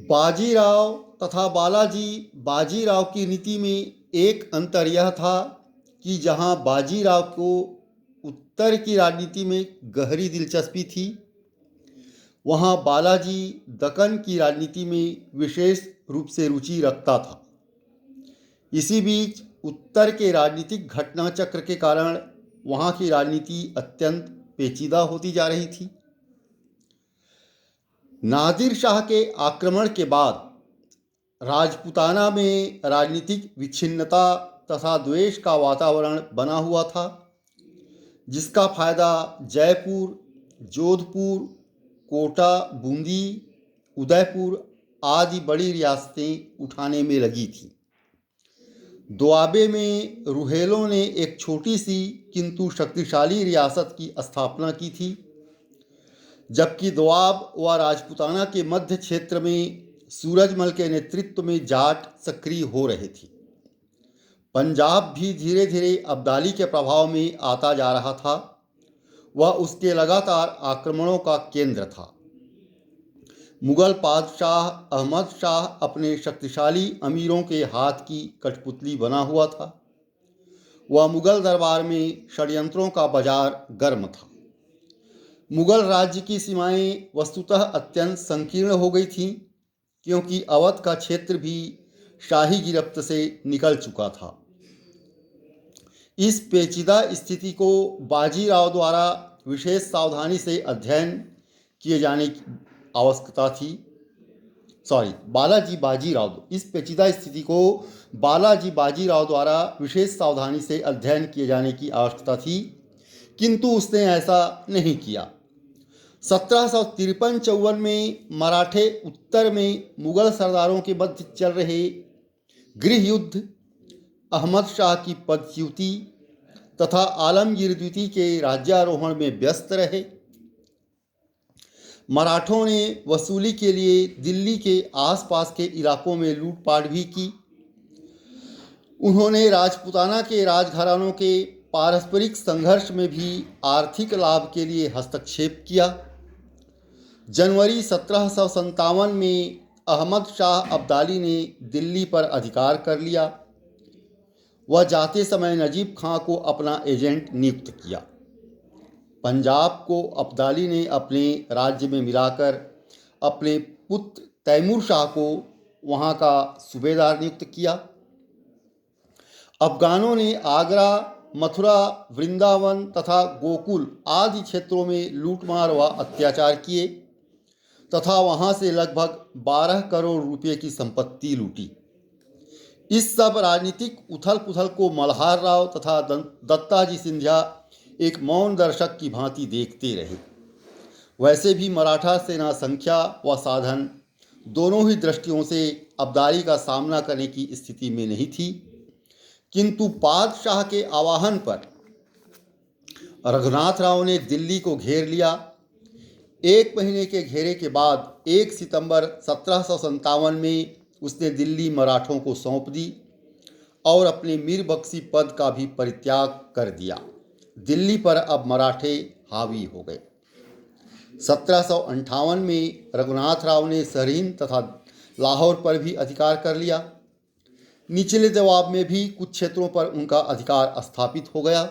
बाजीराव तथा बालाजी बाजीराव की नीति में एक अंतर यह था कि जहां बाजीराव को उत्तर की राजनीति में गहरी दिलचस्पी थी, वहां बालाजी दक्कन की राजनीति में विशेष रूप से रुचि रखता था। इसी बीच उत्तर के राजनीतिक घटनाचक्र के कारण वहां की राजनीति अत्यंत पेचीदा होती जा रही थी। नादिर शाह के आक्रमण के बाद राजपूताना में राजनीतिक विच्छिन्नता तथा द्वेष का वातावरण बना हुआ था, जिसका फायदा जयपुर, जोधपुर, कोटा, बूंदी, उदयपुर आदि बड़ी रियासतें उठाने में लगी थी। दोआबे में रुहेलों ने एक छोटी सी किंतु शक्तिशाली रियासत की स्थापना की थी, जबकि दोआब व राजपूताना के मध्य क्षेत्र में सूरजमल के नेतृत्व में जाट सक्रिय हो रहे थे। पंजाब भी धीरे धीरे अब्दाली के प्रभाव में आता जा रहा था। वह उसके लगातार आक्रमणों का केंद्र था। मुगल बादशाह अहमद शाह अपने शक्तिशाली अमीरों के हाथ की कठपुतली बना हुआ था। वह मुगल दरबार में षड्यंत्रों का बाजार गर्म था। मुगल राज्य की सीमाएं वस्तुतः अत्यंत संकीर्ण हो गई थीं, क्योंकि अवध का क्षेत्र भी शाही गिरफ्त से निकल चुका था। इस पेचीदा स्थिति को बाजीराव द्वारा विशेष सावधानी से अध्ययन किए जाने की आवश्यकता थी। इस पेचीदा स्थिति को बालाजी बाजीराव द्वारा विशेष सावधानी से अध्ययन किए जाने की आवश्यकता थी, किंतु उसने ऐसा नहीं किया। 1753-54 में मराठे उत्तर में मुगल सरदारों के मध्य चल रहे गृह युद्ध, अहमद शाह की पदच्युति तथा आलमगीर द्वितीय के राज्यारोहण में व्यस्त रहे। मराठों ने वसूली के लिए दिल्ली के आसपास के इलाकों में लूटपाट भी की। उन्होंने राजपूताना के राजघरानों के पारस्परिक संघर्ष में भी आर्थिक लाभ के लिए हस्तक्षेप किया। जनवरी 1757 में अहमद शाह अब्दाली ने दिल्ली पर अधिकार कर लिया। वह जाते समय नजीब खां को अपना एजेंट नियुक्त किया। पंजाब को अब्दाली ने अपने राज्य में मिलाकर अपने पुत्र तैमूर शाह को वहां का सूबेदार नियुक्त किया। अफगानों ने आगरा, मथुरा, वृंदावन तथा गोकुल आदि क्षेत्रों में लूटमार व अत्याचार किए तथा वहां से लगभग 12 करोड़ रुपये की संपत्ति लूटी। इस सब राजनीतिक उथल पुथल को मल्हार राव तथा दत्ताजी सिंधिया एक मौन दर्शक की भांति देखते रहे। वैसे भी मराठा सेना संख्या व साधन दोनों ही दृष्टियों से अब्दाली का सामना करने की स्थिति में नहीं थी, किंतु बादशाह के आह्वान पर रघुनाथ राव ने दिल्ली को घेर लिया। 1 महीने के घेरे के बाद 1 सितंबर 1757 में उसने दिल्ली मराठों को सौंप दी और अपने मीर बख्शी पद का भी परित्याग कर दिया। दिल्ली पर अब मराठे हावी हो गए। 1758 में रघुनाथ राव ने सरहिंद तथा लाहौर पर भी अधिकार कर लिया। निचले दोआब में भी कुछ क्षेत्रों पर उनका अधिकार स्थापित हो गया।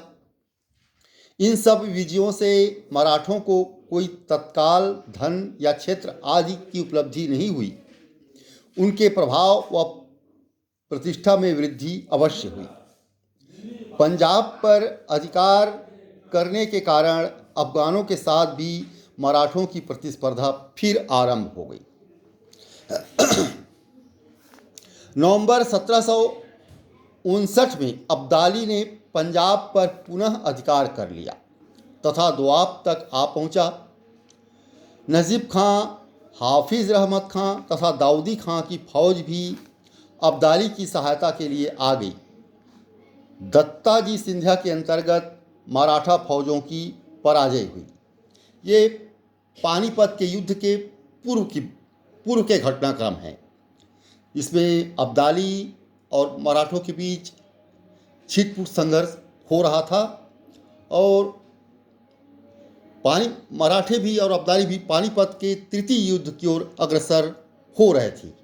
इन सब विजयों से मराठों को कोई तत्काल धन या क्षेत्र आदि की उपलब्धि नहीं हुई। उनके प्रभाव व प्रतिष्ठा में वृद्धि अवश्य हुई। पंजाब पर अधिकार करने के कारण अफगानों के साथ भी मराठों की प्रतिस्पर्धा फिर आरंभ हो गई। नवंबर 1759 में अब्दाली ने पंजाब पर पुनः अधिकार कर लिया तथा दोआब तक आ पहुंचा। नजीब खां, हाफिज रहमत खां तथा दाऊदी खां की फौज भी अब्दाली की सहायता के लिए आ गई। दत्ताजी सिंधिया के अंतर्गत मराठा फौजों की पराजय हुई। ये पानीपत के युद्ध के पूर्व के घटनाक्रम हैं। इसमें अब्दाली और मराठों के बीच छिटपुट संघर्ष हो रहा था और मराठे भी और अब्दाली भी पानीपत के तृतीय युद्ध की ओर अग्रसर हो रहे थे।